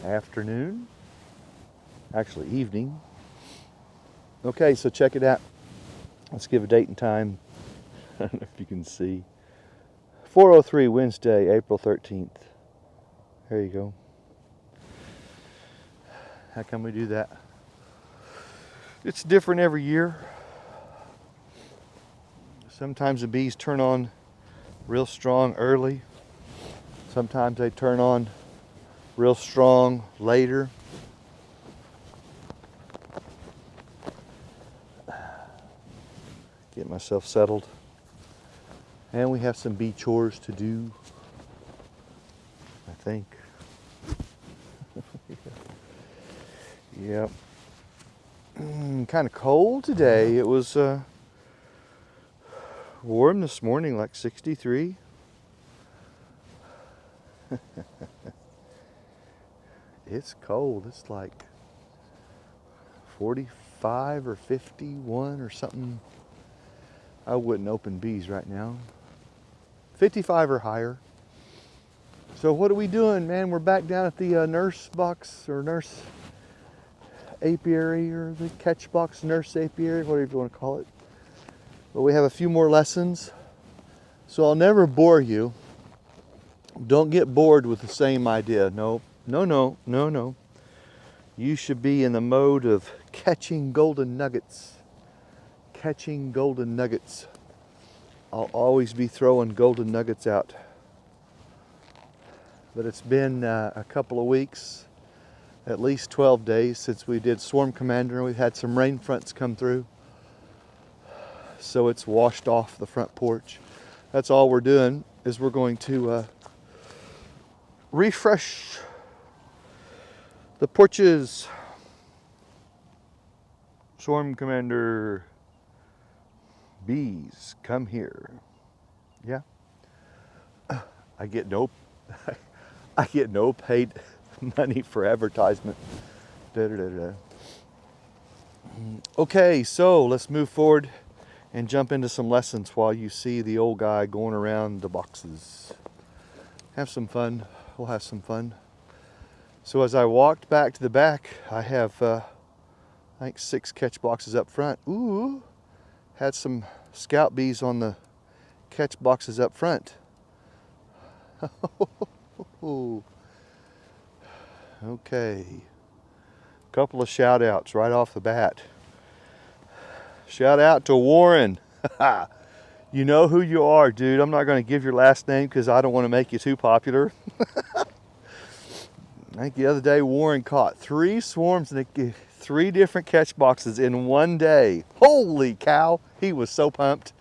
Afternoon, actually evening. Okay, so check it out. Let's give a date and time. I don't know if you can see. 4:03 Wednesday, April 13th. There you go. How come we do that? It's different every year. Sometimes the bees turn on real strong early. Sometimes they turn on real strong later. Get myself settled. And we have some bee chores to do, I think. Yep. Kind of cold today. It was warm this morning, like 63. It's cold. It's like 45 or 51 or something. I wouldn't open bees right now. 55 or higher. So what are we doing, man? We're back down at the nurse box or nurse apiary, or the catch box nurse apiary, whatever you want to call it. But we have a few more lessons. So I'll never bore you. Don't get bored with the same idea. No. You should be in the mode of catching golden nuggets. Catching golden nuggets. I'll always be throwing golden nuggets out. But it's been a couple of weeks, at least 12 days since we did Swarm Commander. We've had some rain fronts come through, so it's washed off the front porch. That's all we're doing, is we're going to refresh the porches. Swarm Commander, bees, come here. Yeah. I get no paid money for advertisement. Okay, so let's move forward and jump into some lessons while you see the old guy going around the boxes. Have some fun. We'll have some fun. So as I walked back to the back, I have I think 6 catch boxes up front. Ooh, had some scout bees on the catch boxes up front. Okay, couple of shout outs right off the bat. Shout out to Warren. You know who you are, dude. I'm not going to give your last name because I don't want to make you too popular. I think the other day Warren caught 3 swarms in 3 different catch boxes in one day. Holy cow, he was so pumped.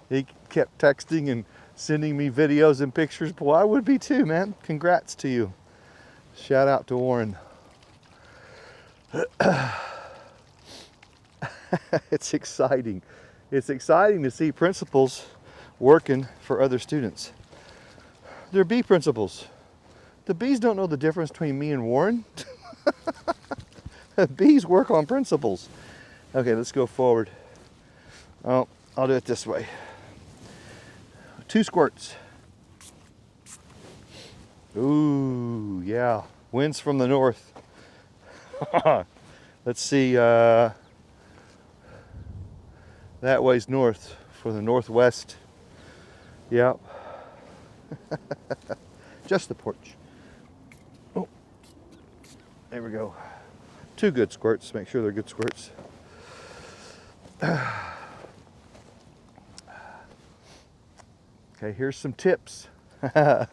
He kept texting and sending me videos and pictures. Boy, I would be too, man. Congrats to you. Shout out to Warren. It's exciting. It's exciting to see principals working for other students. They're bee principals. The bees don't know the difference between me and Warren. Bees work on principles. Okay, let's go forward. Oh, I'll do it this way. 2 squirts. Ooh, yeah. Winds from the north. Let's see. That way's north for the northwest. Yep. Just the porch. Oh, there we go. 2 good squirts. Make sure they're good squirts. Okay, here's some tips. Shout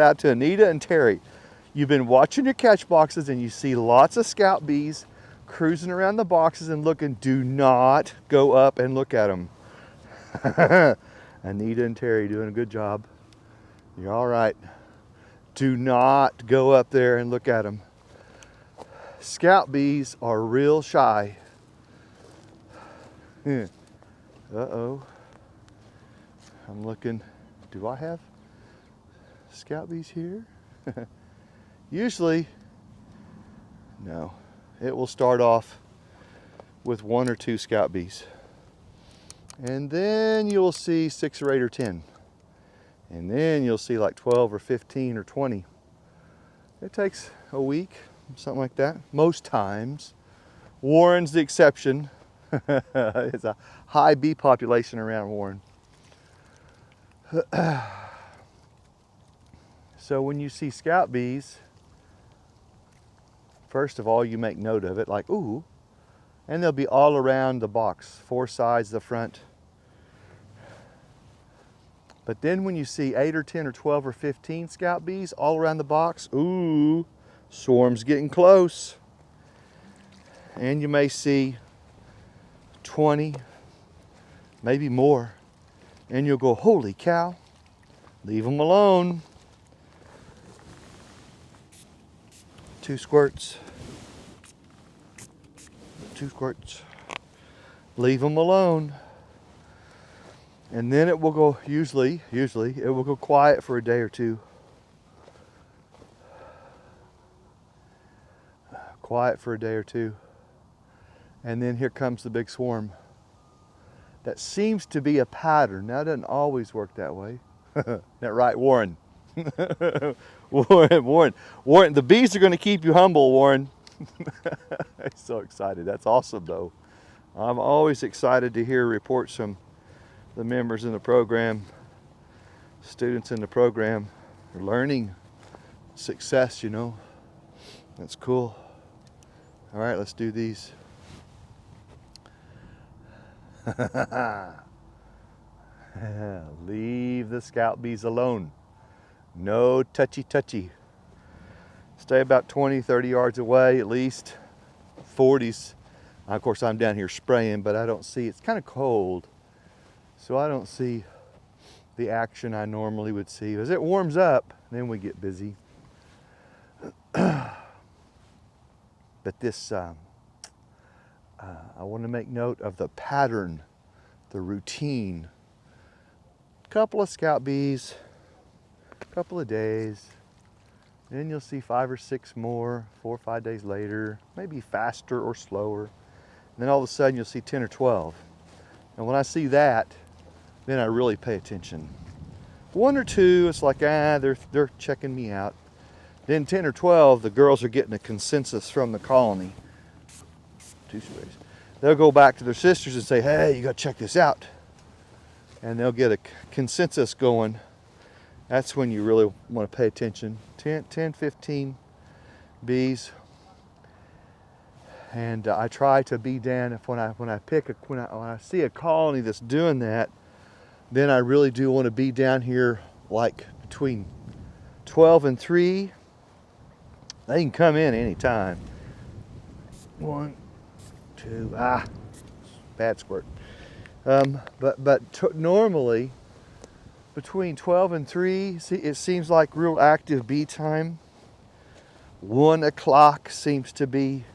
out to Anita and Terry. You've been watching your catch boxes and you see lots of scout bees cruising around the boxes and looking. Do not go up and look at them. Anita and Terry doing a good job. You're all right. Do not go up there and look at them. Scout bees are real shy. Uh-oh. I'm looking. Do I have scout bees here? Usually, no. It will start off with 1 or 2 scout bees. And then you'll see 6 or 8 or 10. And then you'll see like 12 or 15 or 20. It takes a week, something like that, most times. Warren's the exception. It's a high bee population around Warren. So when you see scout bees, first of all, you make note of it, like, ooh, and they'll be all around the box, 4 sides, the front. But then when you see 8 or 10 or 12 or 15 scout bees all around the box, ooh, swarm's getting close. And you may see 20, maybe more, and you'll go, holy cow, leave them alone. 2 squirts, 2 squirts, leave them alone. And then it will go, usually it will go quiet for a day or two. Quiet for a day or two. And then here comes the big swarm. That seems to be a pattern. Now, it doesn't always work that way. That right, Warren? Warren, the bees are going to keep you humble, Warren. I'm so excited. That's awesome, though. I'm always excited to hear reports from the members in the program, students in the program are learning success, you know. That's cool. All right, let's do these. Leave the scout bees alone. No touchy. Stay about 20, 30 yards away, at least 40s. Of course, I'm down here spraying, but I don't see, it's kind of cold. So I don't see the action I normally would see. As it warms up, then we get busy. But this, I want to make note of the pattern, the routine. Couple of scout bees, couple of days, then you'll see 5 or 6 more, 4 or 5 days later, maybe faster or slower. And then all of a sudden you'll see 10 or 12. And when I see that, then I really pay attention. 1 or 2, it's like, they're checking me out. Then 10 or 12, the girls are getting a consensus from the colony. 2 sprays. They'll go back to their sisters and say, hey, you gotta check this out. And they'll get a consensus going. That's when you really want to pay attention. 10, 15 bees. And I try to be down, when I see a colony that's doing that, then I really do want to be down here like between 12 and 3. They can come in anytime. 1, 2, bad squirt. But normally between 12 and 3, it seems like real active bee time. 1 o'clock seems to be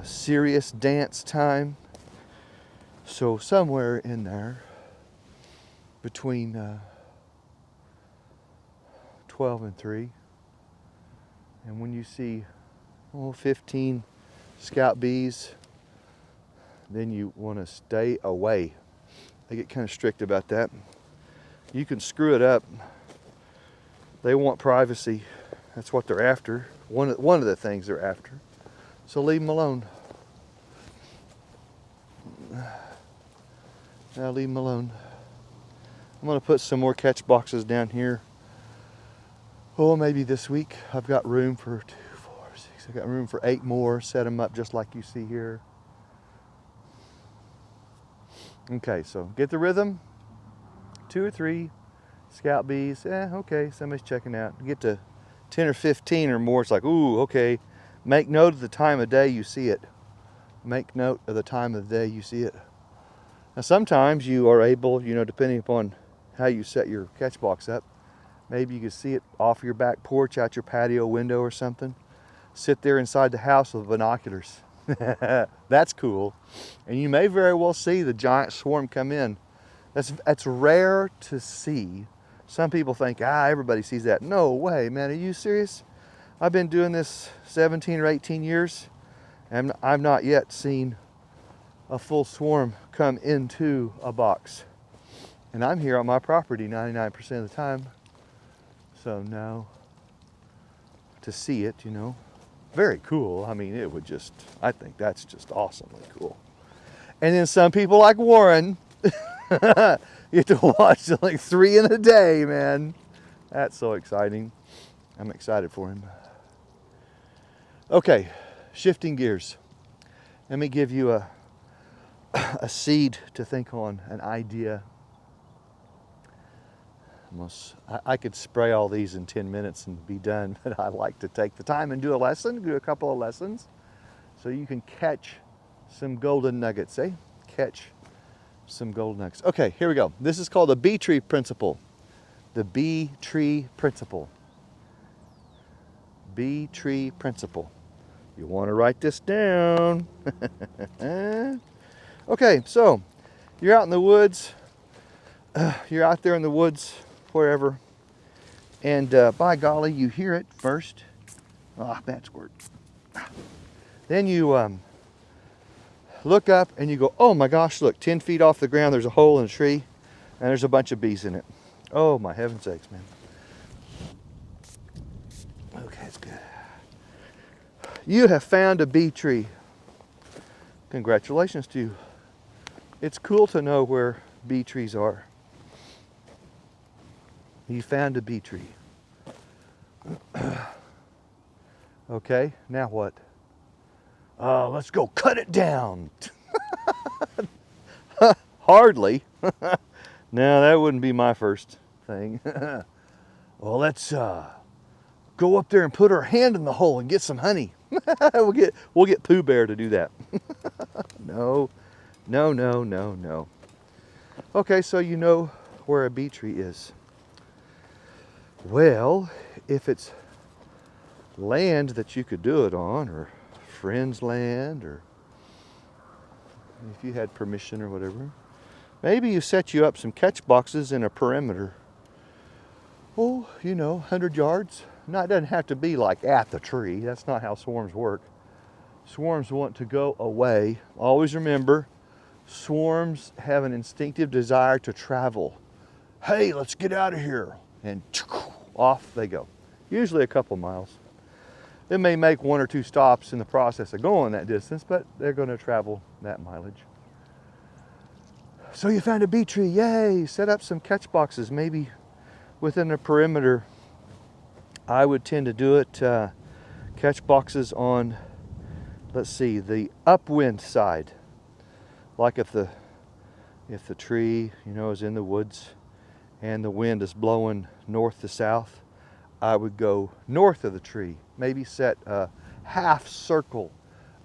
serious dance time. So somewhere in there between 12 and 3. And when you see 15 scout bees, then you want to stay away. They get kind of strict about that. You can screw it up. They want privacy. That's what they're after. One of the things they're after. So leave them alone. Now leave them alone. I'm going to put some more catch boxes down here. Oh, maybe this week. I've got room for 2, 4, 6. I've got room for 8 more. Set them up just like you see here. Okay, so get the rhythm. 2 or 3 scout bees. Okay, somebody's checking out. Get to 10 or 15 or more. It's like, ooh, okay. Make note of the time of day you see it. Make note of the time of the day you see it. Now sometimes you are able, depending upon how you set your catch box up, maybe you can see it off your back porch, out your patio window or something. Sit there inside the house with binoculars. That's cool. And you may very well see the giant swarm come in. That's rare to see. Some people think, everybody sees that. No way, man, are you serious? I've been doing this 17 or 18 years, and I've not yet seen a full swarm come into a box. And I'm here on my property 99% of the time. So now to see it, you know, very cool. I mean, it would just, I think that's just awesomely cool. And then some people like Warren, you get to watch like 3 in a day, man. That's so exciting. I'm excited for him. Okay, shifting gears. Let me give you a seed to think on, an idea. I could spray all these in 10 minutes and be done, but I like to take the time and do a lesson, do a couple of lessons, so you can catch some golden nuggets, eh? Catch some golden nuggets. Okay, here we go. This is called the bee tree principle. The bee tree principle. Bee tree principle. You want to write this down. Okay, so you're out in the woods. You're out there in the woods, wherever, and by golly, you hear it first. Ah, bad squirt. Then you look up and you go, oh my gosh, look, 10 feet off the ground, there's a hole in a tree, and there's a bunch of bees in it. Oh my heaven's sakes, man. Okay, that's good. You have found a bee tree. Congratulations to you. It's cool to know where bee trees are. You found a bee tree. Okay, now what? Let's go cut it down. Hardly. No, that wouldn't be my first thing. Well, let's go up there and put our hand in the hole and get some honey. we'll get Pooh Bear to do that. No. Okay, so you know where a bee tree is. Well, if it's land that you could do it on, or friend's land, or if you had permission or whatever, maybe you set you up some catch boxes in a perimeter. Oh, you know, 100 yards. No, it doesn't have to be like at the tree. That's not how swarms work. Swarms want to go away. Always remember, swarms have an instinctive desire to travel. Hey, let's get out of here. And off they go. Usually a couple miles. They may make 1 or 2 stops in the process of going that distance, but they're going to travel that mileage. So you found a bee tree, yay! Set up some catch boxes, maybe within a perimeter. I would tend to do it, catch boxes on, let's see, the upwind side. Like if the tree, you know, is in the woods and the wind is blowing north to south, I would go north of the tree. Maybe set a half circle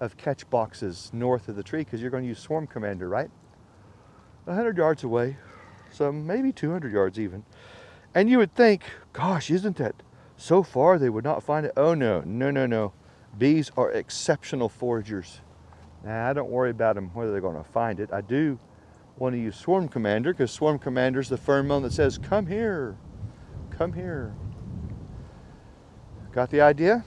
of catch boxes north of the tree, because you're going to use Swarm Commander, right? 100 yards away, some maybe 200 yards even. And you would think, gosh, isn't that so far they would not find it? Oh no. Bees are exceptional foragers. Nah, don't worry about them, whether they're going to find it. I do want to use Swarm Commander, because Swarm Commander is the pheromone that says, come here, come here. Got the idea?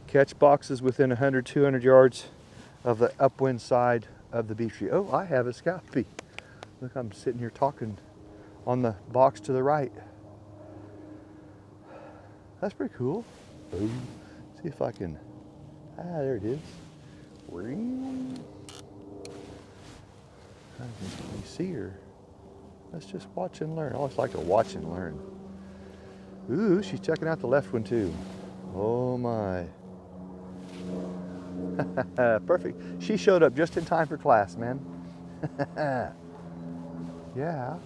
Catch boxes within 100, 200 yards of the upwind side of the bee tree. Oh, I have a scout bee. Look, I'm sitting here talking on the box to the right. That's pretty cool. Boom. See if I can, there it is. Ring. Can you see her? Let's just watch and learn. I always like to watch and learn. Ooh, she's checking out the left one too. Oh my. Perfect. She showed up just in time for class, man. Yeah.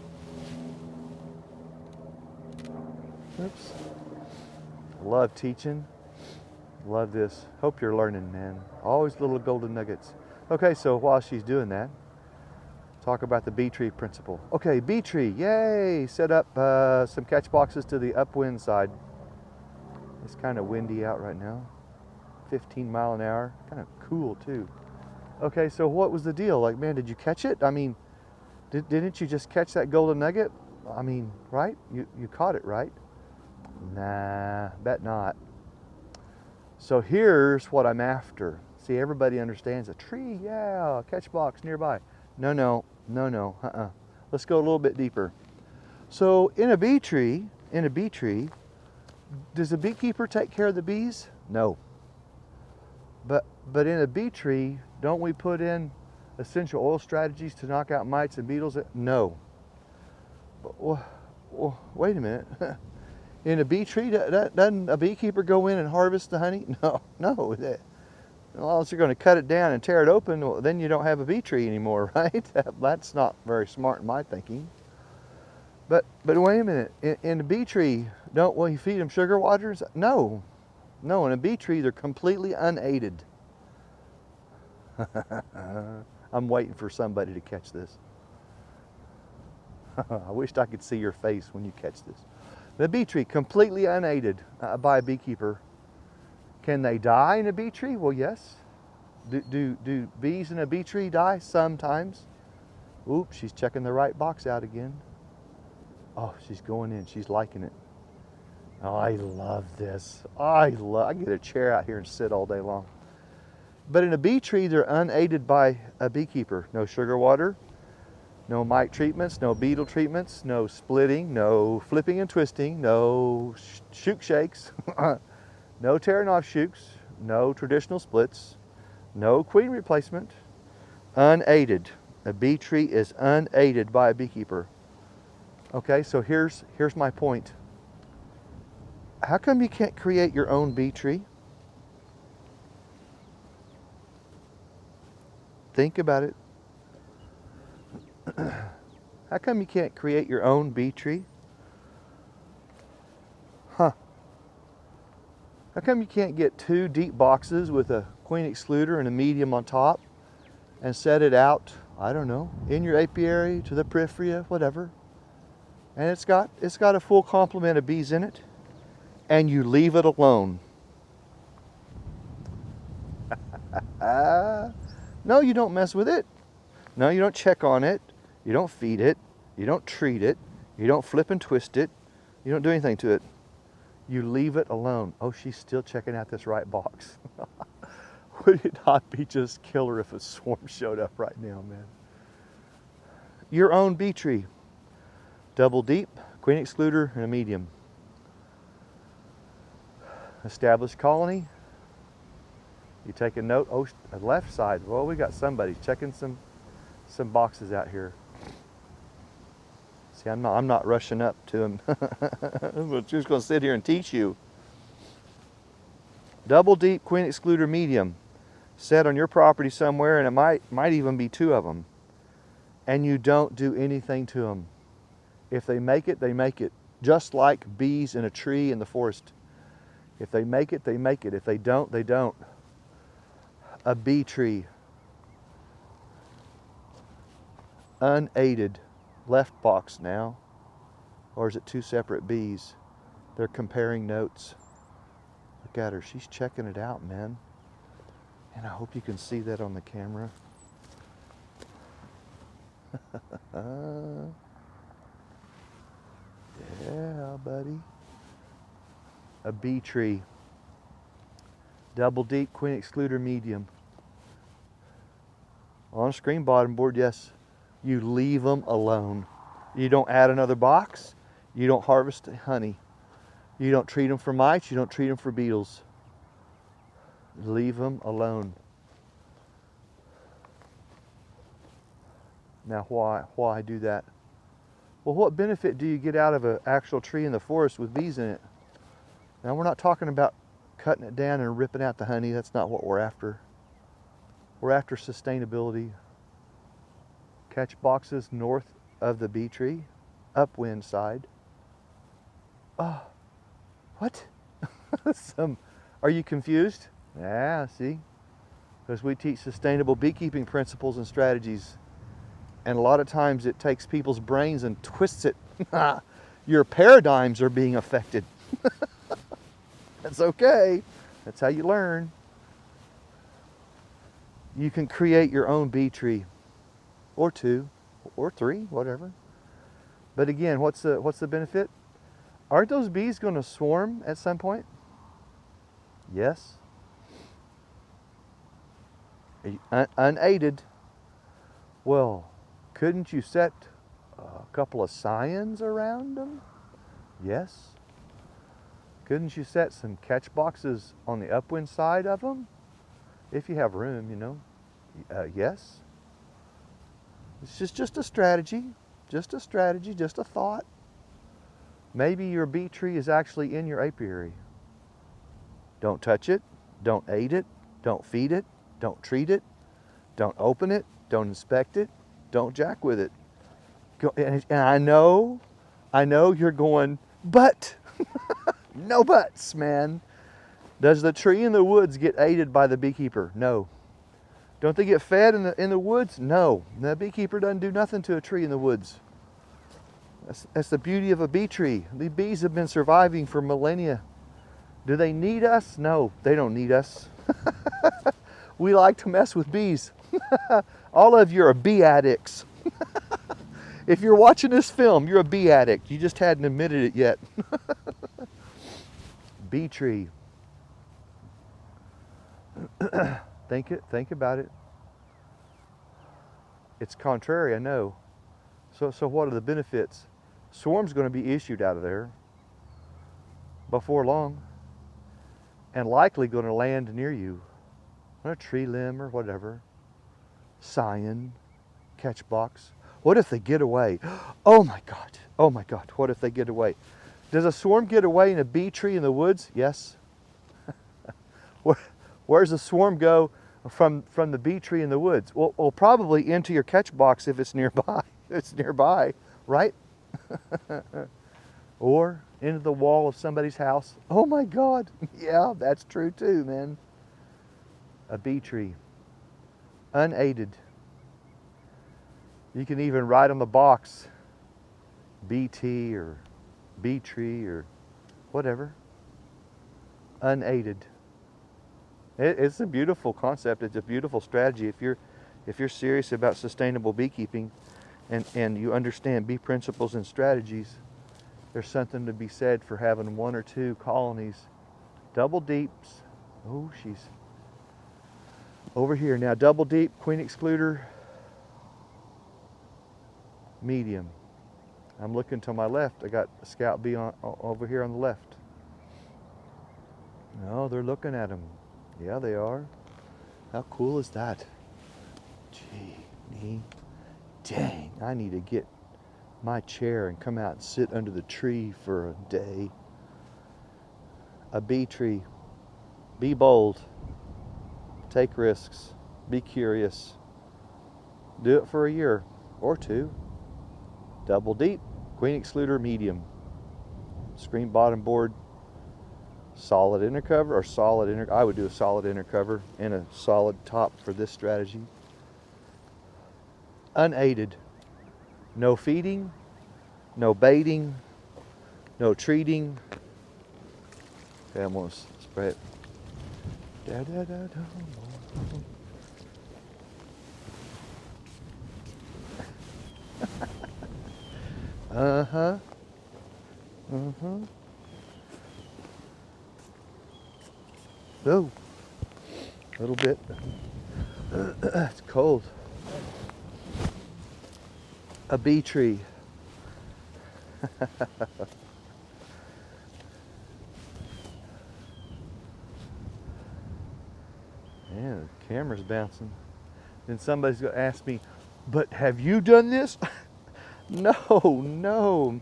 Oops. Love teaching. Love this. Hope you're learning, man. Always little golden nuggets. Okay, so while she's doing that, talk about the bee tree principle. Okay, bee tree, yay! Set up some catch boxes to the upwind side. It's kind of windy out right now. 15 mile an hour, kind of cool too. Okay, so what was the deal? Like, man, did you catch it? I mean, didn't you just catch that golden nugget? I mean, right? You caught it, right? Nah, bet not. So here's what I'm after. See, everybody understands a tree, yeah, a catch box nearby. No. Let's go a little bit deeper. So in a bee tree, does the beekeeper take care of the bees? No. But in a bee tree, don't we put in essential oil strategies to knock out mites and beetles? No. Well, wait a minute. In a bee tree, doesn't a beekeeper go in and harvest the honey? No, no. Unless you're going to cut it down and tear it open, well, then you don't have a bee tree anymore, right? That's not very smart in my thinking. But wait a minute. In a bee tree, don't we feed them sugar waters? No. No, in a bee tree, they're completely unaided. I'm waiting for somebody to catch this. I wished I could see your face when you catch this. The bee tree, completely unaided by a beekeeper. Can they die in a bee tree? Well, yes. Do bees in a bee tree die? Sometimes. Oops, she's checking the right box out again. Oh, she's going in. She's liking it. Oh, I love this. I get a chair out here and sit all day long. But in a bee tree, they're unaided by a beekeeper. No sugar water, no mite treatments, no beetle treatments, no splitting, no flipping and twisting, no shoot shakes, no tearing off shoots, no traditional splits, no queen replacement. Unaided. A bee tree is unaided by a beekeeper. Okay, so here's my point. How come you can't create your own bee tree? Think about it. How come you can't create your own bee tree? Huh. How come you can't get 2 deep boxes with a queen excluder and a medium on top and set it out, I don't know, in your apiary, to the periphery, whatever, and it's got a full complement of bees in it, and you leave it alone? No, you don't mess with it. No, you don't check on it. You don't feed it. You don't treat it. You don't flip and twist it. You don't do anything to it. You leave it alone. Oh, she's still checking out this right box. Would it not be just killer if a swarm showed up right now, man? Your own bee tree. Double deep, queen excluder, and a medium. Established colony. You take a note. Oh, the left side. Well, we got somebody checking some boxes out here. See, I'm not rushing up to him. I'm just going to sit here and teach you. Double deep, queen excluder, medium. Set on your property somewhere, and it might even be 2 of them. And you don't do anything to them. If they make it, they make it. Just like bees in a tree in the forest. If they make it, they make it. If they don't, they don't. A bee tree. Unaided. Left box now. Or is it 2 separate bees? They're comparing notes. Look at her. She's checking it out, man. And I hope you can see that on the camera. Yeah, buddy. A bee tree. Double deep, queen excluder, medium. On screen bottom board, yes. You leave them alone. You don't add another box. You don't harvest honey. You don't treat them for mites. You don't treat them for beetles. Leave them alone. Now, why do that? Well, what benefit do you get out of an actual tree in the forest with bees in it? Now, we're not talking about cutting it down and ripping out the honey. That's not what we're after. We're after sustainability. Catch boxes north of the bee tree, upwind side. Oh, what? Are you confused? Yeah, see? Because we teach sustainable beekeeping principles and strategies. And a lot of times it takes people's brains and twists it. Your paradigms are being affected. That's okay. That's how you learn. You can create your own bee tree. Or 2, or 3, whatever. But again, what's the benefit? Aren't those bees going to swarm at some point? Yes. Unaided. Well, couldn't you set couple of scions around them? Yes. Couldn't you set some catch boxes on the upwind side of them? If you have room, you know. Yes. It's just a strategy, just a thought. Maybe your bee tree is actually in your apiary. Don't touch it, don't aid it, don't feed it, don't treat it, don't open it, don't inspect it, don't jack with it. And I know you're going, but, no buts, man. Does the tree in the woods get aided by the beekeeper? No. Don't they get fed in the woods? No. The beekeeper doesn't do nothing to a tree in the woods. That's the beauty of a bee tree. The bees have been surviving for millennia. Do they need us? No, they don't need us. We like to mess with bees. All of you are bee addicts. If you're watching this film, you're a bee addict. You just hadn't admitted it yet. Bee tree. Think about it. It's contrary, I know. So what are the benefits? Swarm's going to be issued out of there before long, and likely going to land near you on a tree limb or whatever. Scion, catch box. What if they get away? Oh my God, what if they get away? Does a swarm get away in a bee tree in the woods? Yes. Where does the swarm go from the bee tree in the woods? Well, probably into your catch box if it's nearby. It's nearby, right? Or into the wall of somebody's house. Oh my God, yeah, that's true too, man. A bee tree, unaided. You can even write on the box, BT or bee tree or whatever, unaided. It's a beautiful concept. It's a beautiful strategy. If you're serious about sustainable beekeeping and you understand bee principles and strategies, there's something to be said for having 1 or 2 colonies, double deeps. Oh, she's over here now. Double deep, queen excluder, medium. I'm looking to my left. I got a scout bee over here on the left. No, they're looking at him. Yeah, they are. How cool is that? Gee, dang, I need to get my chair and come out and sit under the tree for a day. A bee tree. Be bold. Take risks. Be curious. Do it for a year or 2. Double deep, queen excluder, medium. Screen bottom board. Solid inner cover or solid inner. I would do a solid inner cover and a solid top for this strategy. Unaided. No feeding, no baiting, no treating. Okay, I'm gonna spray it. Da, da, da, da. Uh-huh. Uh-huh. Oh, a little bit. It's cold. A bee tree. Yeah, the camera's bouncing. Then somebody's gonna ask me, but have you done this? No,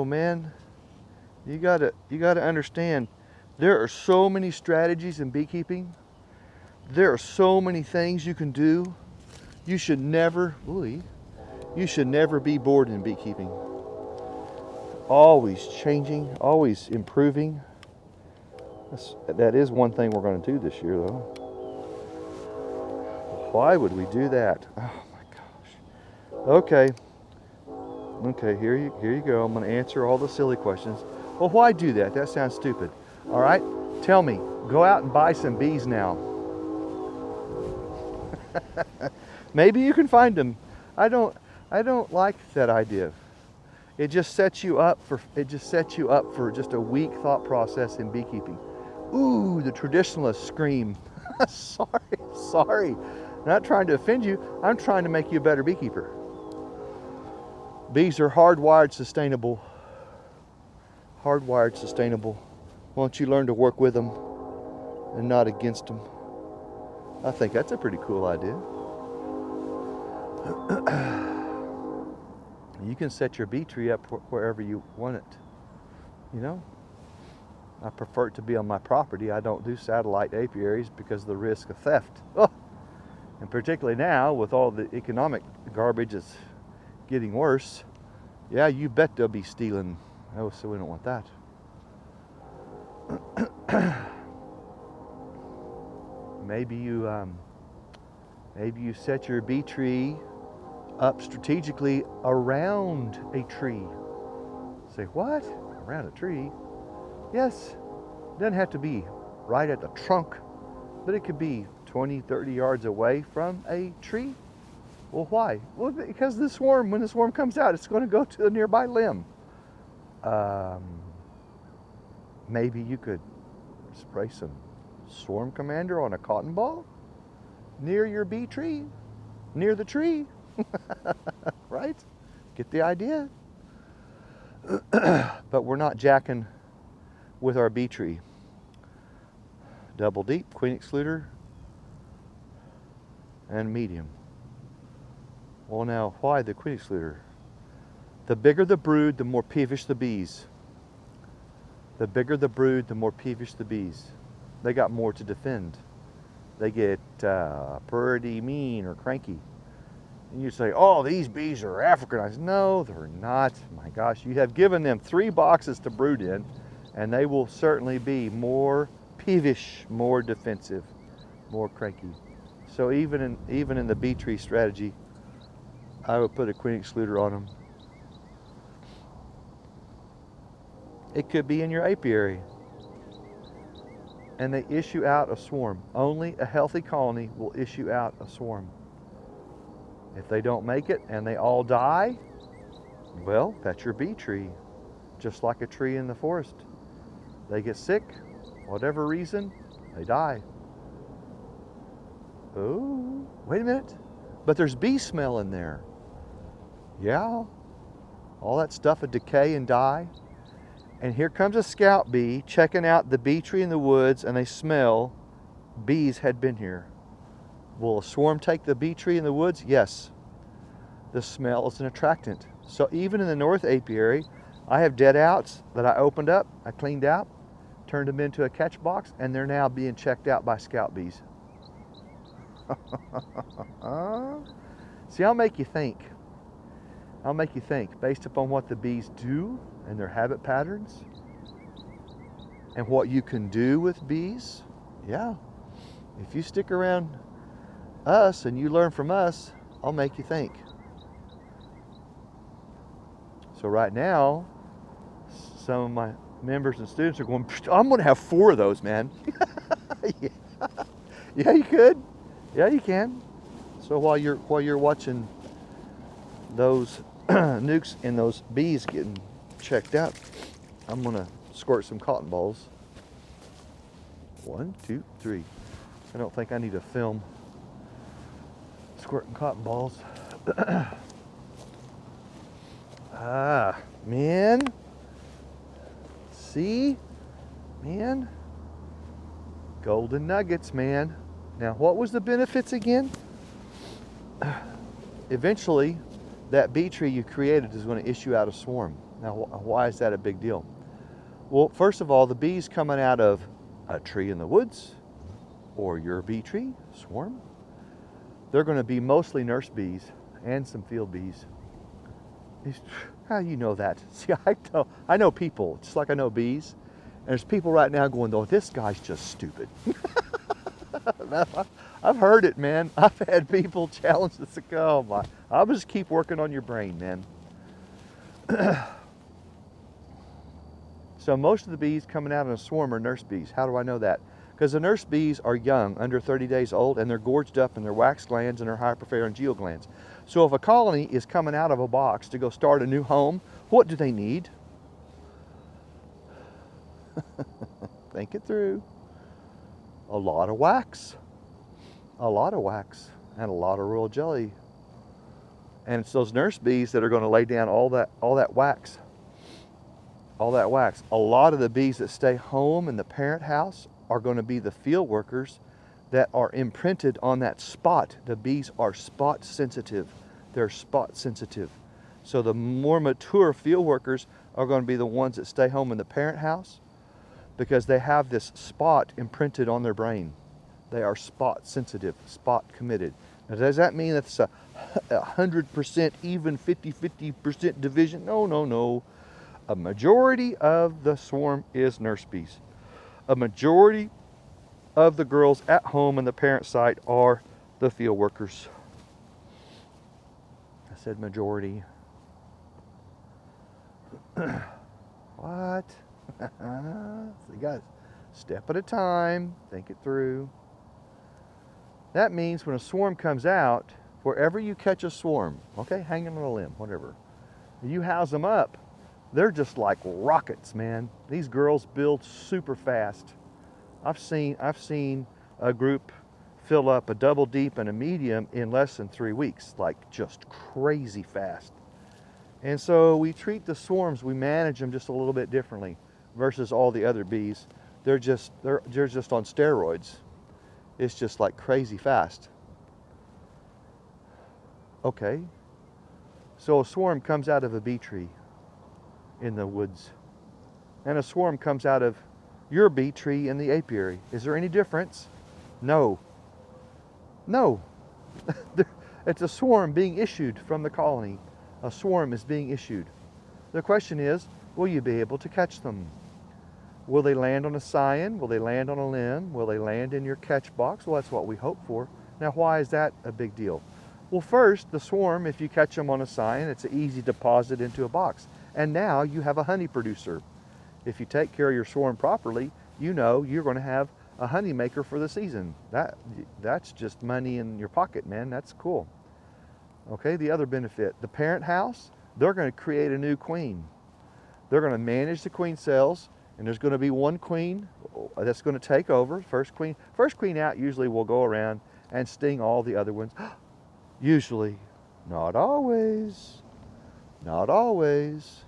man. You gotta understand, there are so many strategies in beekeeping. There are so many things you can do. You should never be bored in beekeeping. Always changing, always improving. That is one thing we're going to do this year, though. Why would we do that? Oh my gosh. Okay, here you go. I'm going to answer all the silly questions. Well, why do that? That sounds stupid. All right, tell me. Go out and buy some bees now. Maybe you can find them. I don't like that idea. It just sets you up for just a weak thought process in beekeeping. Ooh, the traditionalists scream. Sorry. I'm not trying to offend you. I'm trying to make you a better beekeeper. Bees are hardwired sustainable. Hardwired sustainable. Why don't you learn to work with them and not against them? I think that's a pretty cool idea. You can set your bee tree up wherever you want it. You know, I prefer it to be on my property. I don't do satellite apiaries because of the risk of theft. Oh, and particularly now with all the economic garbage that's getting worse, yeah, you bet they'll be stealing. Oh, so we don't want that. Maybe you set your bee tree up strategically around a tree. Say, what? Around a tree? Yes, it doesn't have to be right at the trunk, but it could be 20, 30 yards away from a tree. Well, why? Well, because the swarm, when the swarm comes out, it's going to go to a nearby limb. Maybe you could spray some Swarm Commander on a cotton ball near your bee tree, near the tree, right? Get the idea? But we're not jacking with our bee tree. Double deep, queen excluder, and medium. Well, now, why the queen excluder? The bigger the brood, the more peevish the bees. The bigger the brood, the more peevish the bees. They got more to defend. They get pretty mean or cranky. And you say, oh, these bees are Africanized. No, they're not. My gosh, you have given them 3 boxes to brood in, and they will certainly be more peevish, more defensive, more cranky. So even in the bee tree strategy, I would put a queen excluder on them. It could be in your apiary, and they issue out a swarm. Only a healthy colony will issue out a swarm. If they don't make it and they all die, well, that's your bee tree, just like a tree in the forest. They get sick, whatever reason, they die. Oh, wait a minute, but there's bee smell in there. Yeah, all that stuff would decay and die. And here comes a scout bee checking out the bee tree in the woods, and they smell bees had been here. Will a swarm take the bee tree in the woods? Yes. The smell is an attractant. So even in the North Apiary, I have dead outs that I opened up, I cleaned out, turned them into a catch box, and they're now being checked out by scout bees. See, I'll make you think. I'll make you think based upon what the bees do and their habit patterns and what you can do with bees. Yeah, if you stick around us and you learn from us, I'll make you think. So right now, some of my members and students are going, I'm going to have 4 of those, man. Yeah. Yeah, you could. Yeah, you can. So while you're watching those nukes and those bees getting checked out, I'm gonna squirt some cotton balls. 1, 2, 3. I don't think I need to film squirting cotton balls. Man. See? Man. Golden nuggets, man. Now, what was the benefits again? Eventually, that bee tree you created is going to issue out a swarm. Now, why is that a big deal? Well, first of all, the bees coming out of a tree in the woods or your bee tree swarm, they're going to be mostly nurse bees and some field bees. How do you know that? See, I know people, just like I know bees. And there's people right now going, oh, this guy's just stupid. I've heard it, man. I've had people challenge this. Oh my, I'll just keep working on your brain, man. So most of the bees coming out in a swarm are nurse bees. How do I know that? Because the nurse bees are young, under 30 days old, and they're gorged up in their wax glands and their hyperpharyngeal glands. So if a colony is coming out of a box to go start a new home, what do they need? Think it through. A lot of wax. A lot of wax and a lot of royal jelly. And it's those nurse bees that are going to lay down all that wax. All that wax. A lot of the bees that stay home in the parent house are going to be the field workers that are imprinted on that spot. The bees are spot sensitive. They're spot sensitive. So the more mature field workers are going to be the ones that stay home in the parent house because they have this spot imprinted on their brain. They are spot sensitive, spot committed. Now, does that mean it's a 100% even 50% division? No, no, no. A majority of the swarm is nurse bees. A majority of the girls at home in the parent site are the field workers. I said majority. What? So you guys, step at a time, think it through. That means when a swarm comes out, wherever you catch a swarm, okay, hanging on a limb, whatever, you house them up, they're just like rockets, man. These girls build super fast. I've seen a group fill up a double deep and a medium in less than 3 weeks, like just crazy fast. And so we treat the swarms, we manage them just a little bit differently versus all the other bees. They're just on steroids. It's just like crazy fast. Okay, so a swarm comes out of a bee tree in the woods, and a swarm comes out of your bee tree in the apiary. Is there any difference? No. No. It's a swarm being issued from the colony. A swarm is being issued. The question is, will you be able to catch them? Will they land on a scion? Will they land on a limb? Will they land in your catch box? Well, that's what we hope for. Now, why is that a big deal? Well, first, the swarm, if you catch them on a scion, it's an easy deposit into a box. And now you have a honey producer. If you take care of your swarm properly, you know you're going to have a honey maker for the season. That's just money in your pocket, man. That's cool. Okay, the other benefit, the parent house, they're going to create a new queen. They're going to manage the queen cells, and there's going to be one queen that's going to take over. First queen out usually will go around and sting all the other ones. Usually, not always, not always.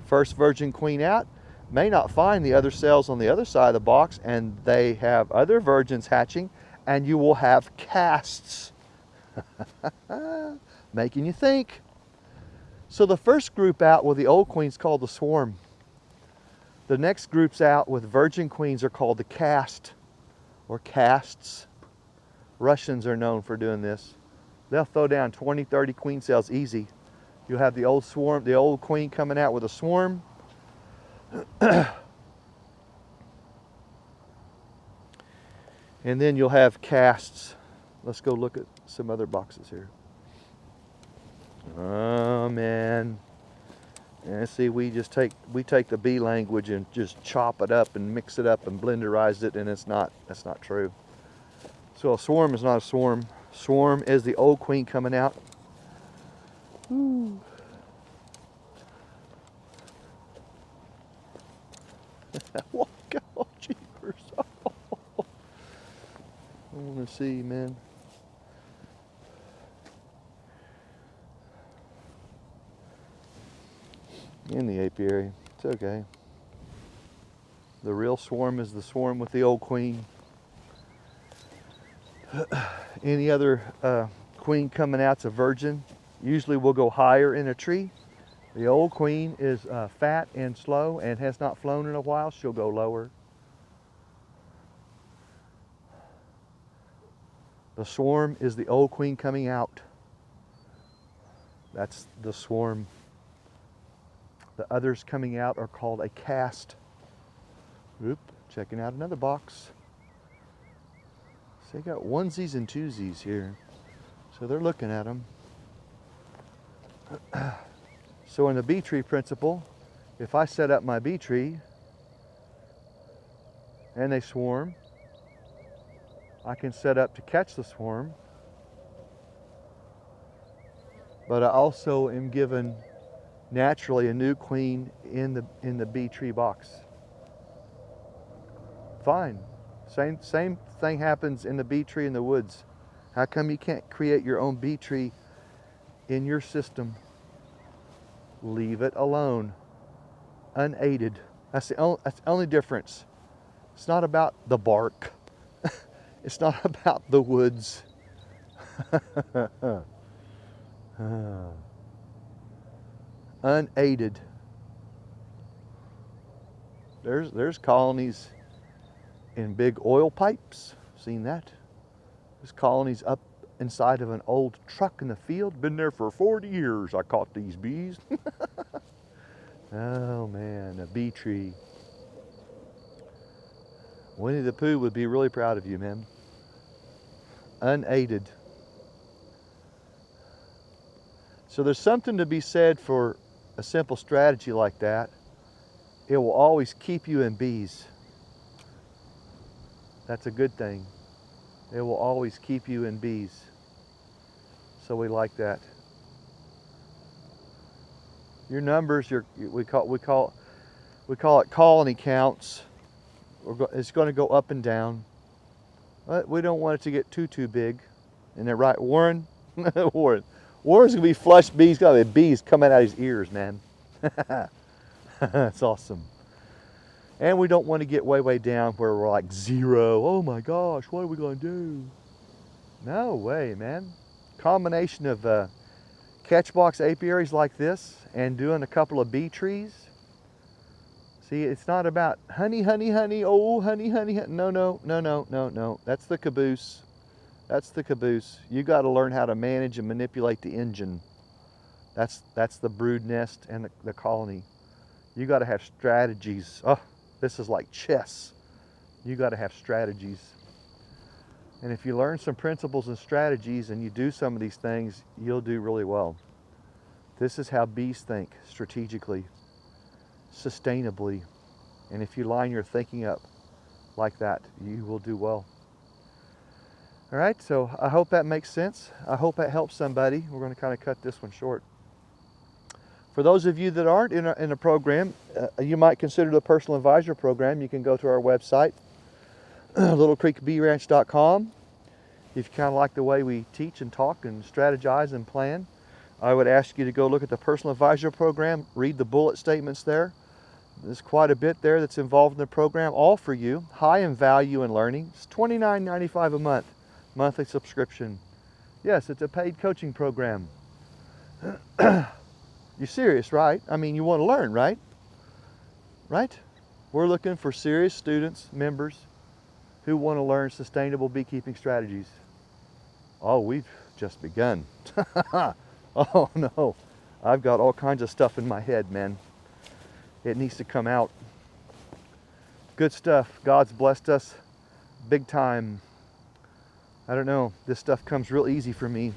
First virgin queen out may not find the other cells on the other side of the box, and they have other virgins hatching, and you will have casts. Making you think. So the first group out with the old queens called the swarm. The next groups out with virgin queens are called the cast or casts. Russians are known for doing this. They'll throw down 20, 30 queen cells easy. You'll have the old swarm, the old queen coming out with a swarm. And then you'll have casts. Let's go look at some other boxes here. Oh man. And see, we take the bee language and just chop it up and mix it up and blenderize it, and that's not true. So a swarm is not a swarm. Swarm is the old queen coming out. Ooh. Oh, jeepers. I want to see, man. In the apiary, it's okay. The real swarm is the swarm with the old queen. Any other queen coming out's a virgin. Usually will go higher in a tree. The old queen is fat and slow and has not flown in a while. She'll go lower. The swarm is the old queen coming out. That's the swarm. The others coming out are called a cast. Oop, checking out another box. So they got onesies and twosies here. So they're looking at them. So in the bee tree principle, if I set up my bee tree and they swarm, I can set up to catch the swarm, but I also am given naturally a new queen in the bee tree box. Fine. Same thing happens in the bee tree in the woods. How come you can't create your own bee tree in your system. Leave it alone, unaided. That's the only difference. It's not about the bark. It's not about the woods. Unaided. There's colonies in big oil pipes. Seen that? There's colonies up inside of an old truck in the field. Been there for 40 years. I caught these bees. Oh man, a bee tree. Winnie the Pooh would be really proud of you, man. Unaided. So there's something to be said for a simple strategy like that. It will always keep you in bees. That's a good thing. It will always keep you in bees. So we like that. Your numbers, we call it colony counts. It's going to go up and down. But we don't want it to get too big. Isn't that right, Warren? Warren's gonna be flush bees. He's got bees coming out of his ears, man. That's awesome. And we don't want to get way down where we're like 0. Oh my gosh, what are we gonna do? No way, man. Combination of catchbox apiaries like this and doing a couple of bee trees. See, it's not about honey, oh honey. No. That's the caboose. That's the caboose. You got to learn how to manage and manipulate the engine. That's the brood nest and the colony. You got to have strategies. Oh, this is like chess. You got to have strategies. And if you learn some principles and strategies and you do some of these things, you'll do really well. This is how bees think strategically, sustainably. And if you line your thinking up like that, you will do well. All right, so I hope that makes sense. I hope that helps somebody. We're going to kind of cut this one short. For those of you that aren't in a program, you might consider the personal advisor program. You can go to our website, littlecreekbeeranch.com. If you kind of like the way we teach and talk and strategize and plan, I would ask you to go look at the personal advisor program, read the bullet statements there. There's quite a bit there that's involved in the program, all for you, high in value and learning. It's $29.95 a month, monthly subscription. Yes, it's a paid coaching program. You're serious, right? I mean, you want to learn, right? Right? We're looking for serious students, members, who want to learn sustainable beekeeping strategies. Oh, we've just begun. Oh no, I've got all kinds of stuff in my head, man. It needs to come out. Good stuff. God's blessed us big time. I don't know, this stuff comes real easy for me.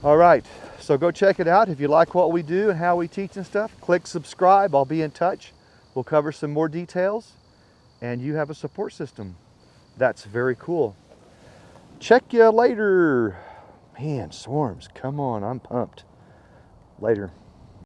All right, so go check it out. If you like what we do and how we teach and stuff, click subscribe. I'll be in touch. We'll cover some more details, and you have a support system. That's very cool. Check you later. Man, swarms, come on, I'm pumped. Later.